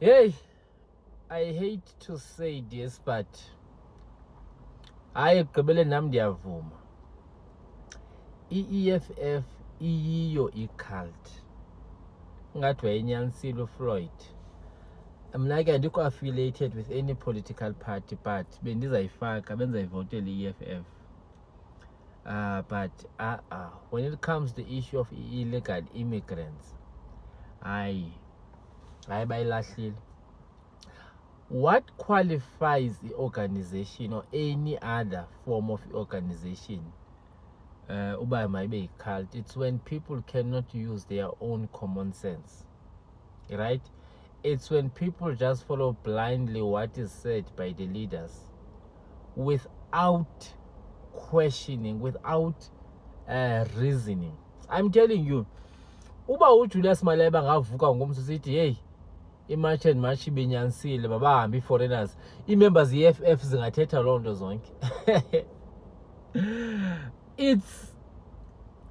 Hey, I hate to say this, but hayi gqibele nam ndiyavuma. I-EFF iyiyo i-cult. Ngathi wayenyanisile uFloyd. Mna ke andikho affiliated with any political party, but bendizayifaka bendizayivotela i-EFF. But when it comes to the issue of illegal immigrants, hayi bayilahlile. What qualifies the organization or any other form of organization uba mayibe yi-cult? It's when people cannot use their own common sense, right? It's when people just follow blindly what is said by the leaders without questioning, without reasoning. I'm telling you, uba uJulius Malema ngavuka ngomso sithi hey, i-march and march ibinyanisile mabahambe i-foreigners, i-members i-EFF zingathetha loo nto zonke.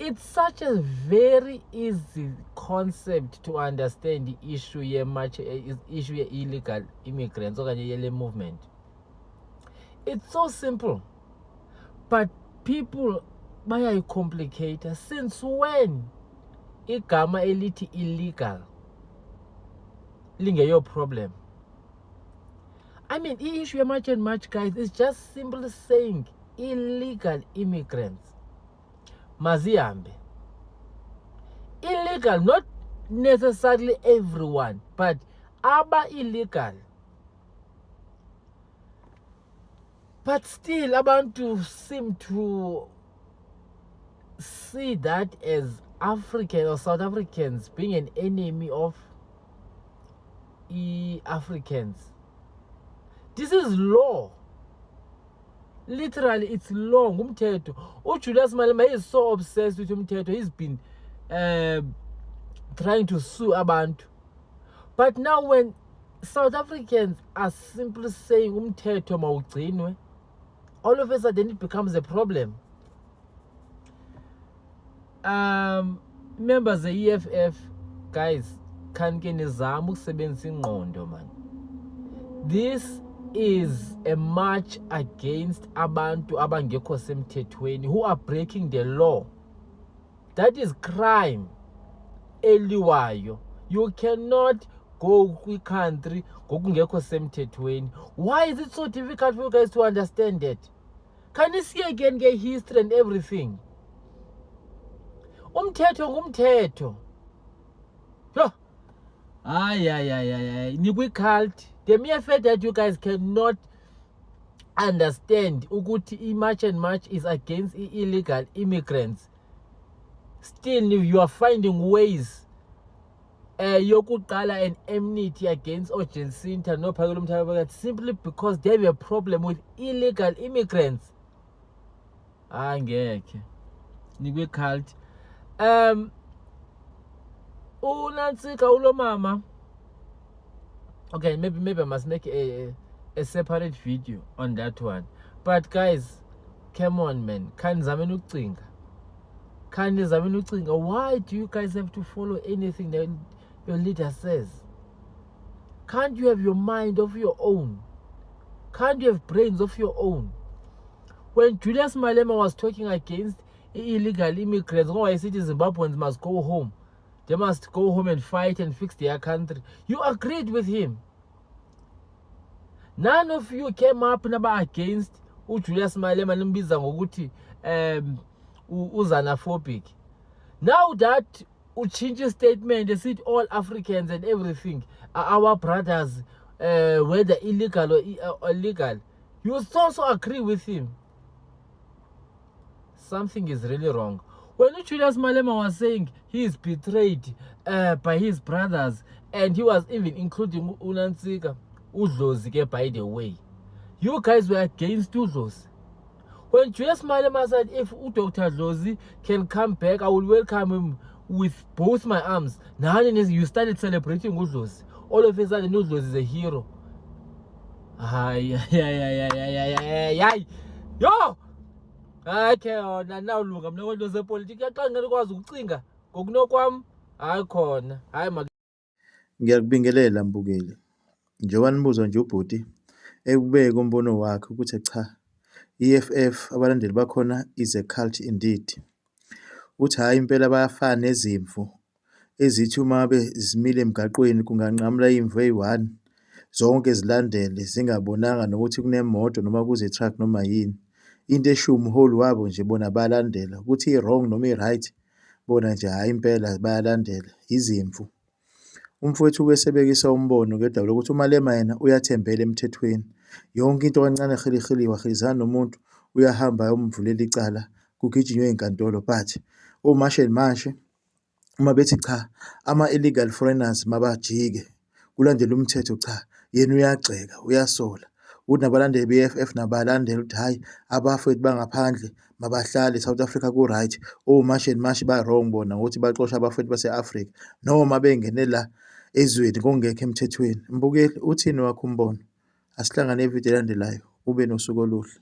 It's such a very easy concept to understand the issue ye-march, issue ye-illegal immigrants okanye yele movement. It's so simple, but people bayayicomplicate. Since when igama elithi illegal lingeyo problem? I mean, the issue of march and march, guys, is just simply saying illegal immigrants mazihambe. Illegal, not necessarily everyone, but aba illegal. But still, abantu seem to see that as African or South Africans being an enemy of Africans. This is law. Literally, it's law. Ngumthetho. Julius Malema is so obsessed with umthetho. He's been trying to sue abantu. But now when South Africans are simply saying umthetho mawugcinwe, all of a sudden it becomes a problem. Members of the EFF, guys, khanke nizame ukusebenzisa ingqondo, man. This is a march against abantu abangekho semthethweni who are breaking the law. That is crime. Eliwayo. You cannot go country ngokungekho semthethweni. Why is it so difficult for you guys to understand that? Can you see again get history and everything? Umthetho ngumthetho. Yo. Nikwi-cult. The mere fact that you guys cannot understand ukuthi march and march is against illegal immigrants, still you are finding ways yokuqala an enmity against Jacinta noPhakela Mthethwa simply because they have a problem with illegal immigrants. Angekhe nikwi-cult. uNansika ulo mama. Okay, maybe I must make a separate video on that one. But guys, come on, man. Why do you guys have to follow anything that your leader says? Can't you have your mind of your own? Can't you have brains of your own? When Julius Malema was talking against illegal immigrants, I said Zimbabweans must go home. They must go home and fight and fix their country. You agreed with him. None of you came up against Julius Malema nimbiza ngokuthi xenophobic. Now that change statement, they said all Africans and everything are our brothers, whether illegal or legal. You also agree with him. Something is really wrong. When Julius Malema was saying he is betrayed by his brothers, and he was even including uNansika, uDlozi, by the way, you guys were against uDlozi. When Julius Malema said if Dr. Dlozi can come back, I will welcome him with both my arms. Now you started celebrating uDlozi. All of a sudden uDlozi is a hero. Yo! Okay, now look, I'm not going to say politics. I can't go to Zinga. Ngiyakubingelela Mbukeli. njengoba nibuzwa nje ubhuti ekubeka umbono wakhe ukuthi cha, EFF abalandeli bakhona is a cult indeed. Uthi hhayi impela bayafana nezimvu ezithi uma ngabe zimile emgaqweni kunganqamula imvu eyi-1 zonke zilandele zingabonanga nokuthi kunemoto noma kuze i-truck noma yini. Into eshiwo umholi wabo nje bona bayalandela, ukuthi i-wrong noma i-right bona nje hhayi impela bayalandela, izimvu. Umfowethu ubesebekisa umbono ngedaba lokuthi uMalema yena uyathembela emthethweni. Yonke into kancane hili wahilizana nomuntu uyahamba ayomvulela icala kugijinywe ey'nkantolo. But manje uma bethi cha ama-illegal foreigners mabajike kulandela umthetho, cha yena uyagxeka uyasola. Uthi nabalandeli be-EFF nabalandela ukuthi hhayi abafowethu bangaphandle mabahlale e-South Africa ku-right. Mashe ba-wrong bona ngokuthi baxosha abafowethu base-Afrika noma bengene la ezweni ngokungekho emthethweni. Mbukeli uthini wakho umbono? Asihlangane evidiyo elandelayo. Ube nosuku oluhle.